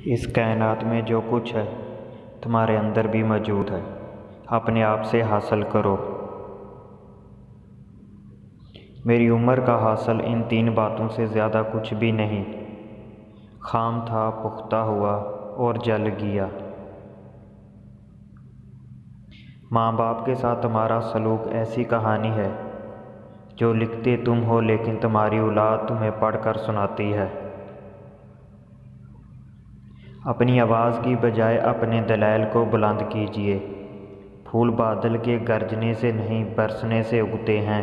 इस कायनात में जो कुछ है तुम्हारे अंदर भी मौजूद है। अपने आप से हासिल करो। मेरी उम्र का हासिल इन 3 बातों से ज़्यादा कुछ भी नहीं। खाम था, पुख्ता हुआ और जल गया। माँ बाप के साथ तुम्हारा सलूक ऐसी कहानी है जो लिखते तुम हो लेकिन तुम्हारी औलाद तुम्हें पढ़कर सुनाती है। अपनी आवाज़ की बजाय अपने दलाइल को बुलंद कीजिए। फूल बादल के गरजने से नहीं बरसने से उगते हैं।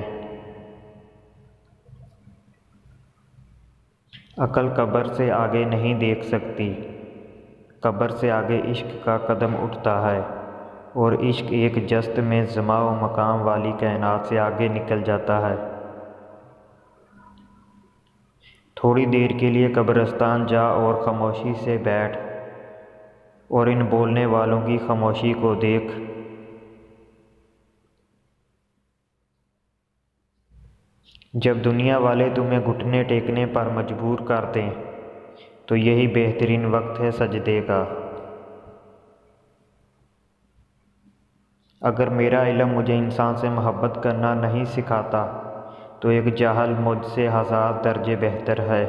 अकल कब्र से आगे नहीं देख सकती। कब्र से आगे इश्क का कदम उठता है और इश्क एक जस्त में ज़मा व मकाम वाली कायनात से आगे निकल जाता है। थोड़ी देर के लिए कब्रिस्तान जा और खामोशी से बैठ और इन बोलने वालों की खामोशी को देख। जब दुनिया वाले तुम्हें घुटने टेकने पर मजबूर कर दें तो यही बेहतरीन वक्त है सजदे का। अगर मेरा इल्म मुझे इंसान से मोहब्बत करना नहीं सिखाता तो एक जाहिल मुझसे 1000 दर्जे बेहतर है।